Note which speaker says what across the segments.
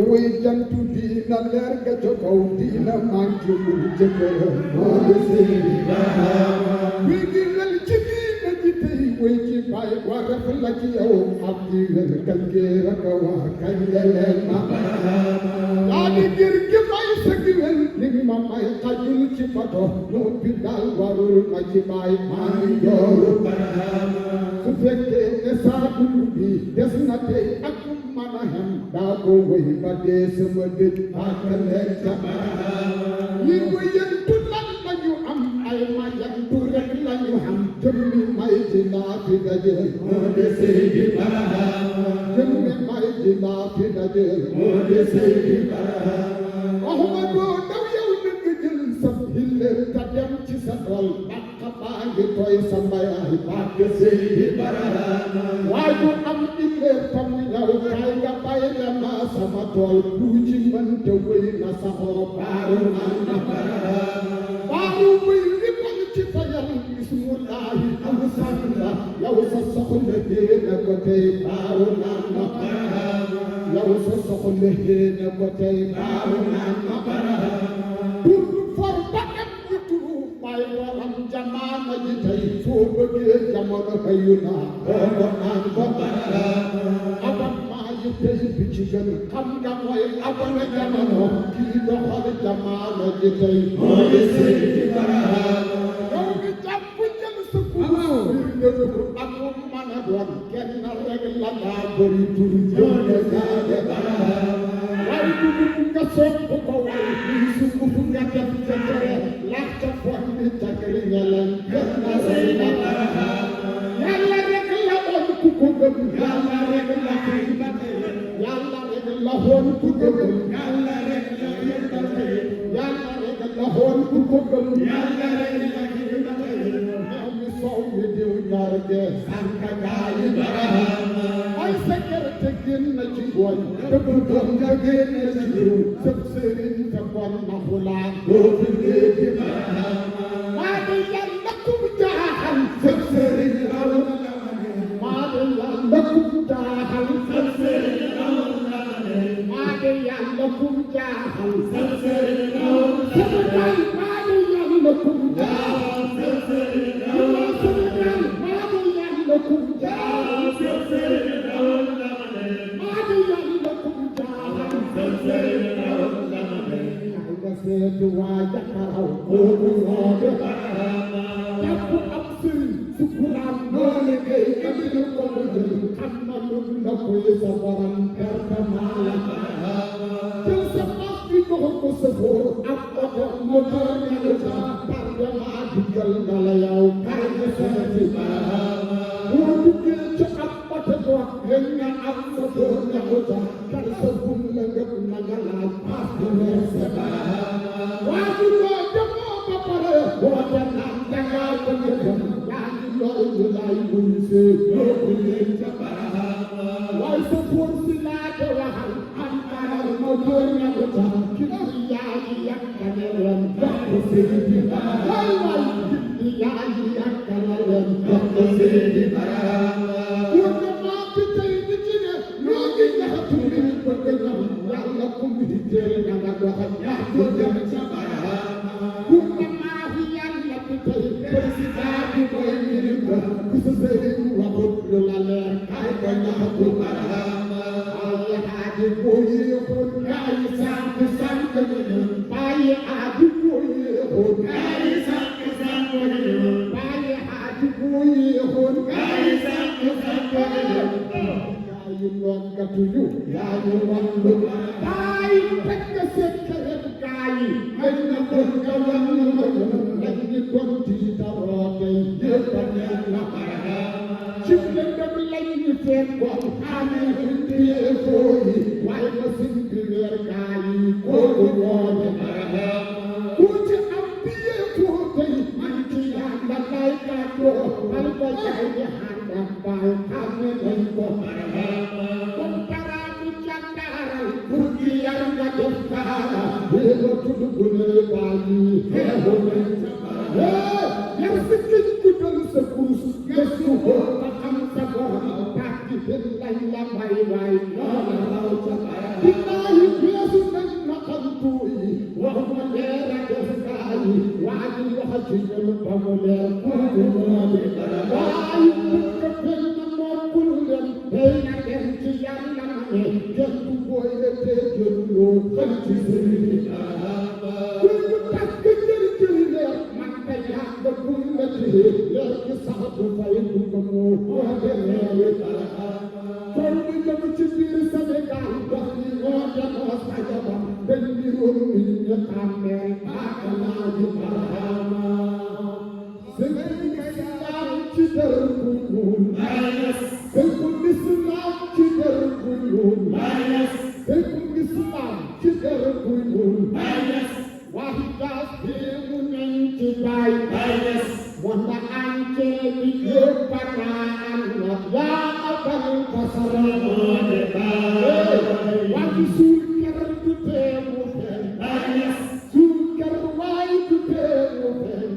Speaker 1: way jantu diina leer ga ca kaw diina manqué wul jëkkëram moo di Seydi Barhama wi gi lal ci diina ji tey way ci baay waraf la ci yow ak di lal kan géer ak waa kañ la leen ma Barhama yaa di gir gi may sa giwel li ma may xajul ci bato noon bi daal warul ma ci baay maa ngi jooru Barhama su fekkee ne saa dund bi des na tey ak man a hem daa ko wéy ba dee sama dëj ak leen ca Barhama li wéyantu lan lañu am ay mayantu rek lañu am jëmmi may ji laa fi daje moo di Seydi Barhama jëmmi may ji laa fi daje moo di Seydi Barhama waxuma doo daw yow dëgg jël sa hilleer ta dem ci sa tool bakka baa ngi tooy sa mbayaay bàkk Seydi Barhama waaju am hilleer ta mu ñaw kaay nga bay la ma sama tool bu ci mënta wéy na saxoo baaru naan na Barhama baaru wéy li bañ ci fayal bismullaahi am sanda yow sa soxla génne ko tey baaru naan na Barhama yow sa soxla génne ko tey baaru naan na Barhama pour for ba am ñu turu may waram jamaana ji tey soo bëggee jamono xëyu naa booba naan ko Barhama abam maa yi tey bi ci gën xam nga mooy abana jamono kii doxal jamaana ji tey moo di Seydi Barhama yow mi jàpp jël sa kuur nga tur amul mën a doon kenn rek la daa bëri tur jële jaade Barhama waaye dugub nga sopp ko way lii sunguf nga def ca tere lax ca fon bi cagri ñeleen kenn rek la Barhama yàlla rek la woon ku ko gëm yàlla rek la xëy ba tey yàlla rek la woon ku ko gëm yàlla rek la xëy ba tey yàlla rek la woon ku ko gëm yàlla rek la xëy ba tey meew mi soow mi diw ñaar gee sànka gaayi Barhama ay sa gerte génn ci gooñ dëgg doom nga génn ci diw sëb sëriñ te bon na xulaan doo fi léegi Barhama maa di yàlla kum jaaxal sëb sëriñ raw na maa di yàlla kum jaaxal sëb sëriñ raw na maa di yàlla kum jaaxal sëb sëriñ raw na maa di yàlla kum jaaxal sëb sëriñ raw na maa di yàlla kum jaaxal sëb sëriñ raw na maa di yàlla kum jaaxal sëb sëriñ raw na yàlla seetu waa jakaraw boobu moo di Barhama jàpp ab sëriñ sukuraam moo liggéey kabiru ko mu jël xam na lu la koy sa borom perte maa la Barhama jël sa bas bi jox ko sa góor ak oto moteur ñalu sa parlement digal na la yow kay nga seeti Barhama boo duggee ci ab oto doot yéen nga am sa góor ñalu sa kar sa bum la ngëp na nga laaj paas bu weer sa Barhama waa ji loo demoo ba pare boo dem naan dangaa bëgg dem yaa ngi loolu lay wuyu see yóbbu leen ca Barhama waaye sa góor si laa de waxal am aral ma góor ña ko tax ki yaa ngi yàkkale leen jox ko Seydi Barhama waay ki yaa ngi yàkkale leen jox ko Seydi Barhama góor ña maa fi tey di ci ne ñoo ngi ñaxatu ni bëgg ñam yàlla ku mu hitteel na nga doxal yaa ko dem ca Barhama góor ña maa fi yàlla fi tey président bi mooy ministre ku sa sëriñ waxut lu la leer kay ko ñaxatu Barhama ay aaji boo yéexoon kaay sànq sànq ñu bàyyi aaji boo yéexoon kaay sànq sànq ñu bàyyi aaji boo yéexoon kaay sànq sànq ñu yaayu noon gatuñu yaayu wan lu bàyyi fekk sekkaret gaay lañ na doon nga wan lu lañ ni kon tiitaroo tey yëpp a neex na Barhama ci lëndëm lañ ñu feet ko xamee hundiyee fooyi waaye ma sin bi weer gaay yi kooku woote Barhama ku ci am biyee foo tey man ci yàlla lay gàddoo bal ko jaay di xàndam baay xamee lañ ko Barhama kon paraatu jàndaaral pour ki yar nga def kaara yéega tudd bu ne baay yi xeexu nañ ca Barhama yar si kiñ guddal sa kuus gëstu ko ba xam sa borom pàcc lañ la may waay noona raw ca Barhama xajal bamule kuulale waaye ko fel na mo kuulale hey na dem ci yàlla ne jëndu boy le te jëndu xal ci sëriñ ku takk jël man ta yàgg kuulale leer ci sax bu fay du ko mo wade leer kon ñu dem ci biir Sénégal wax ni woote moo sajaba dañ di roon ni ñu xàmmee akala ju barahama Sénégal ci dër bu ñuul Seykul Islam ci dër bu ñuul Seykul Islam ci dër bu ñuul waxi gas bi mu nañ ci bay wanda ance bi yëpp banaan na yaa abal basara waxi suul kër du teemu fen suul kër waay du teemu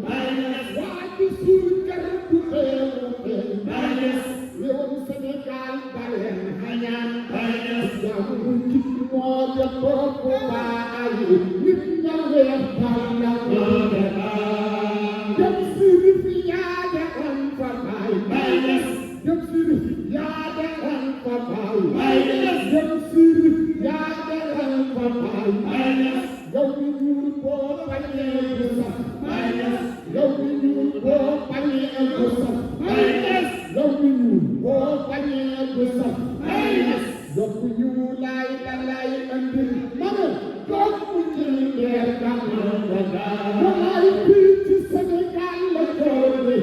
Speaker 1: fen waxi suul kër du teemu fen réewum Sénégal baleen xañaan jaamu jik moo de topp baay nit ña weex dal na dem sirif yaa de am fa baay dem sirif yaa de am fa baay dem sirif yaa de am fa baay yow mi ñuul boo bañee bu sax yow mi ñuul boo bañee bu sax yow mi ñuul boo bañee bu sax yokk ñu lay andil mana yokku ci leer dama damay fii ci Sénégal la doole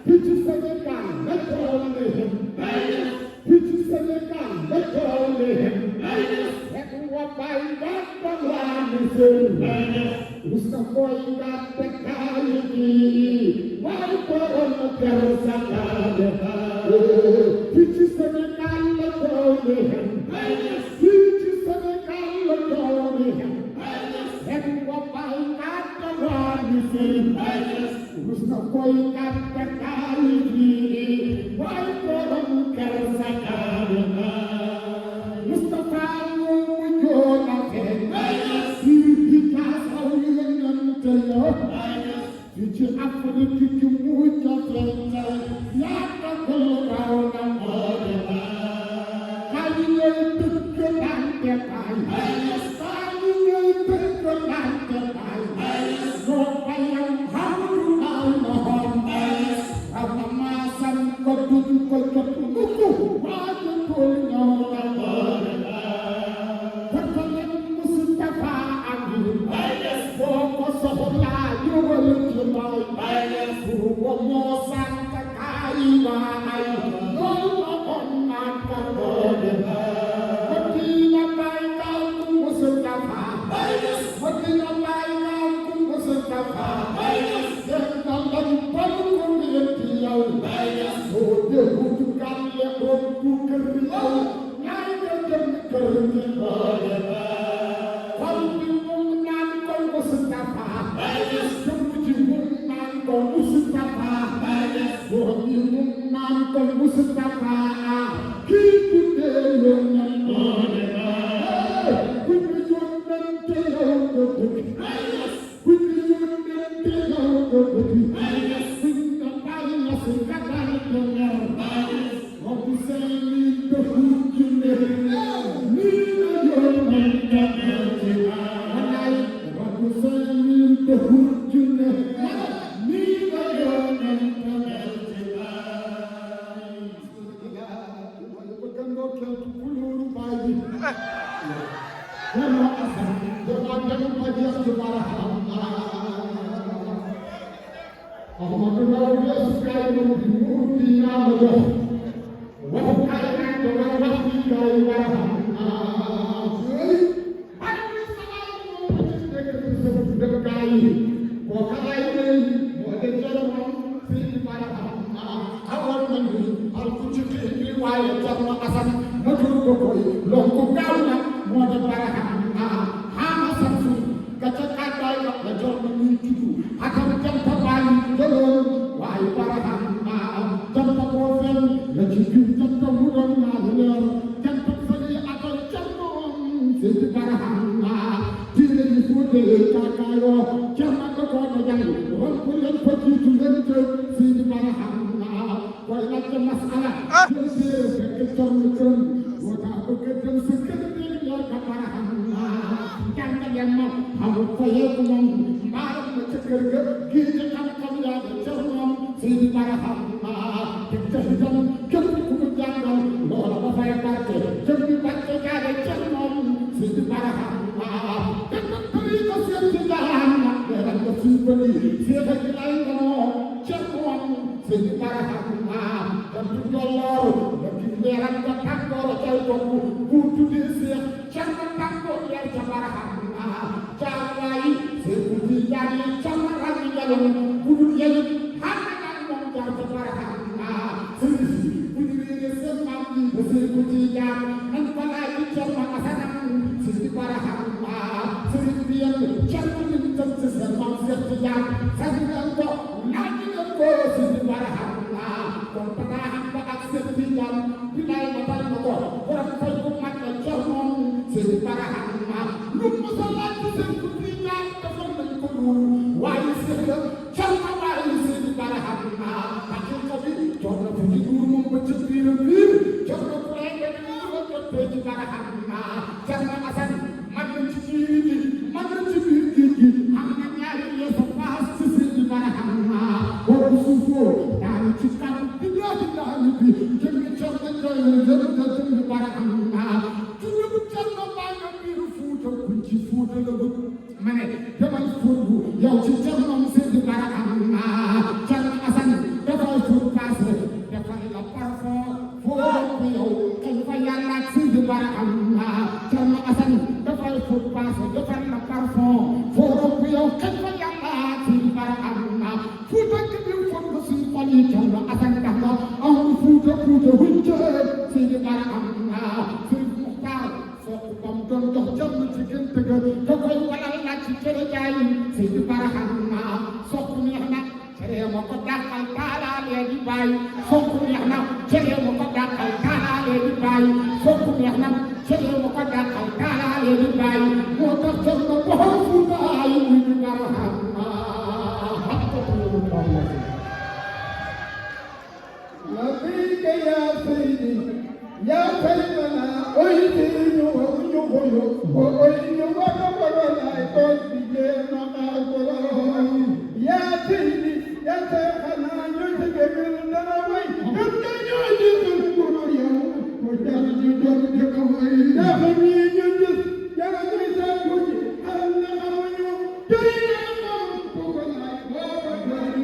Speaker 1: fii ci Sénégal la doole fii ci Sénégal la doole fekk wa bay nga balaa ni sër musta koy nga tekkaay ji waaye borom kër sa kaade fii ci Sénégal la doole fii ci Sénégal la doole fekk wa bay nga balaa ni sër musta koy nga tekkaay ji waaye borom kër sa kaade Mustafa mu joona fekk fii kaas aw yonent yo fii ci Afrique ci mujj fekk yaaka ko raw na moode kaay ñëw dëkkalante baay kaay ñëw dëkkalante baay noo bayam xamdu aw na xool aw na maasam ko dud ko jot mukk waaye tool ñëw na moode boko soxlaa yóbbal ci mbay pour moo sant kaay baay loolu la kon naan ko doole Madina bay kaw ku Mustafa Madina bay kaw ku Mustafa den dalam ban ko ngeeti yow soo déggu ci kàlle doon du kër yow ñaay nga jëm kër gi doole Mustafa jëm ci mum naan ko Mustafa boo ñi mum naan ko Mustafa kii tuddee yónnal doole ku ñu yónnante yow ko bëgg ku ñu yónnante yow ko bëgg ku ñu na bàyyi na si katal ko ñor moo bu seeni dëkku ci ne nii la yónnante the hujjuna ni la yonent ko gando keltu kuluru bayi dama asan dama dañu pajas ci baraham ahmadu rawi askay mo bi murti na do wa kay na do wa fi kay baraham ko kay mo de jaram fi baraham awal man al ku ci fi waaye jarna asan ma tur ko koy lonku gaaw na mo de baraham ha sansu ka ca kàddaay la jor na muy tuddu akam janta baay jëloon waaye baraham janta boo fen la ci biir janta mu doon naa leer janta fali akal jannoon fi baraham diine yi fu de kaakaayoo jarna ko ko jàng wan ko leen fa jiitu ngeen jël Seydi Barhama koy laaj ca masala jël see fekk corn kërëm moo tax bëgg dem sa kër di yor ka Barhama jàngale ma xamul fa yeeku moom mbaaram na ca kër ga kii ci xam-xam yaa de ca moom Seydi Barhama te jaxitam képp ku mu jàngal loola dafay barke jëm bi barke jaade ca moom Seydi Barhama te tariqa seen ci jahanna leeral nga suñ bëri seexa ji lay nganoo ca moom Seydi Barhama dem ci jolloor la ki leeral nga tàngoor cay topp bu tuddee seex ca nga tàngoor leer ca Barhama jaawaay seeku ji jaani ca maral yi yalum bu dul yelum xam na moom jaar ca Barhama sëriñ si bu ñu réeree seen maam yi ba seeku ji jaar nañ ko laaj ci Cerno Asanam Seydi Barhama sëriñ bi yéen Cerno ni tam ci seen maam Seex ci jaar sax ngeen ko laaj ngeen ko Seydi Barhama kon tagaa am ba ak Seex ci jaar bilaay ma tal ma ko borom fay ku mat la ca moom Seydi Barhama lu mu sa laaj ci seen ku ci jaar defal nañ ko loolu waaye Seex la Cerno waaye Seydi Barhama xaqiqa bi jox na fi nguur moom ba ci biiram biir jox na ku lay def Seydi Barhama Cerno Asan mag na ci biir gi mag na ci biir géej gi am na ñaari yeesu paas ci Seydi Barhama boobu suufoo daanu ci kaw di dooti daanu bi jëmmi Cerno koy jëmmi Seydi Barhama juróomi Cerno baa nga biiru Fuuta kuñ ci Fuuta la bëgg ma ne demal Fuuta yow ci Cerno Seydi Barhama Cerno Asan dafay Fuuta paase defal la parfum foo yow kañ fa yàlla ak Seydi Barhama Cerno Asan dafay Fuuta paase defal la parfum foo yow kañ fa yàlla ak Seydi Barhama Fuuta ki biir Fuuta suñ xol yi Cerno Asan tax la amul Fuuta wucce Seydi Barhama Seydi Muxtaar sook bam doon jox Cerno ci gën tëgg ka koy walal laaj ci cere jaay Seydi Barhama sook neex na cere ma ko dàqal taalaale di bàyyi sook neex na cere ma ko dàqal taalaale di bàyyi sook neex na cere ma ko dàqal taalaale di bàyyi moo tax Cerno waxal Fuuta ay Seydi Barhama labbayka ya sayyidi ya sayyidana oyinu oyinu oyinu wala ay dige na golo ya sayyidi ya sayyidana ñu dige na way ñu ñu golo yow ko jàng ñu doon de ko way da ñu ñu ya la ñu sa ko ci alla amuñu tay na ko ko lay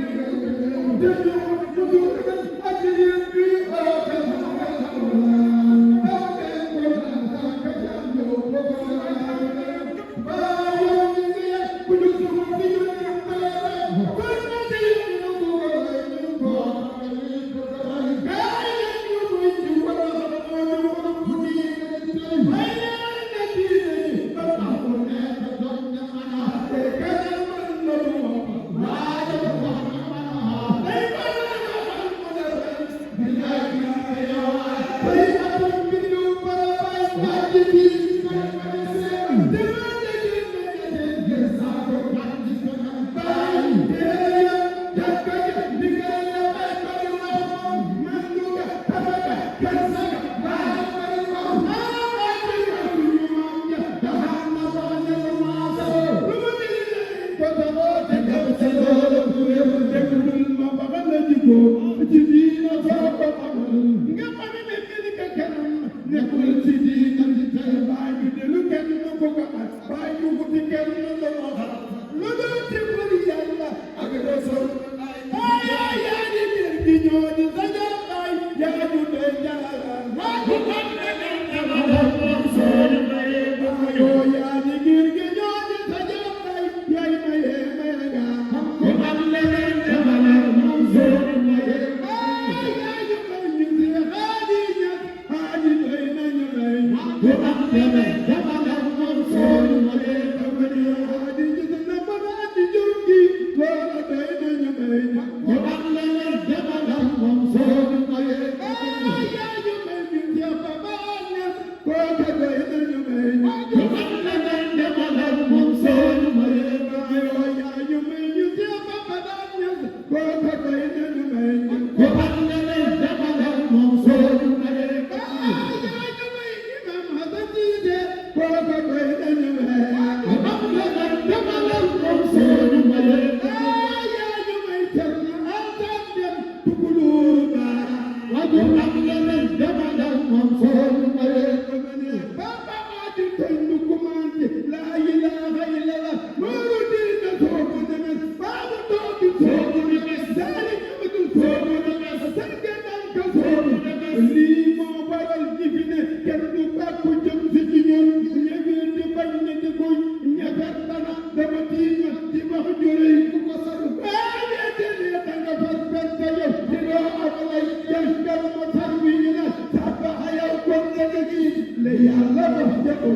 Speaker 1: you leneen dama daw moom soo mayee ko ne Baba Adi tey nu commandé la ilaha illallah loolu diina soo ko demee Baba Toobi soo ko demee Sali Abdou soo ko demee Sargadan ka soo ko demee lii moo waral ñi fi ne kenn du bàkku jëm si ci ñoom ñëwee di bañ ne di koy ñagar dana dama tiima di wax jurey ku ko saru waaye dee danga far berte yow di doo amalay jàngal ma tar wi ñu ne sàbba ayaw kon dëgg gi le yàlla wax ja ko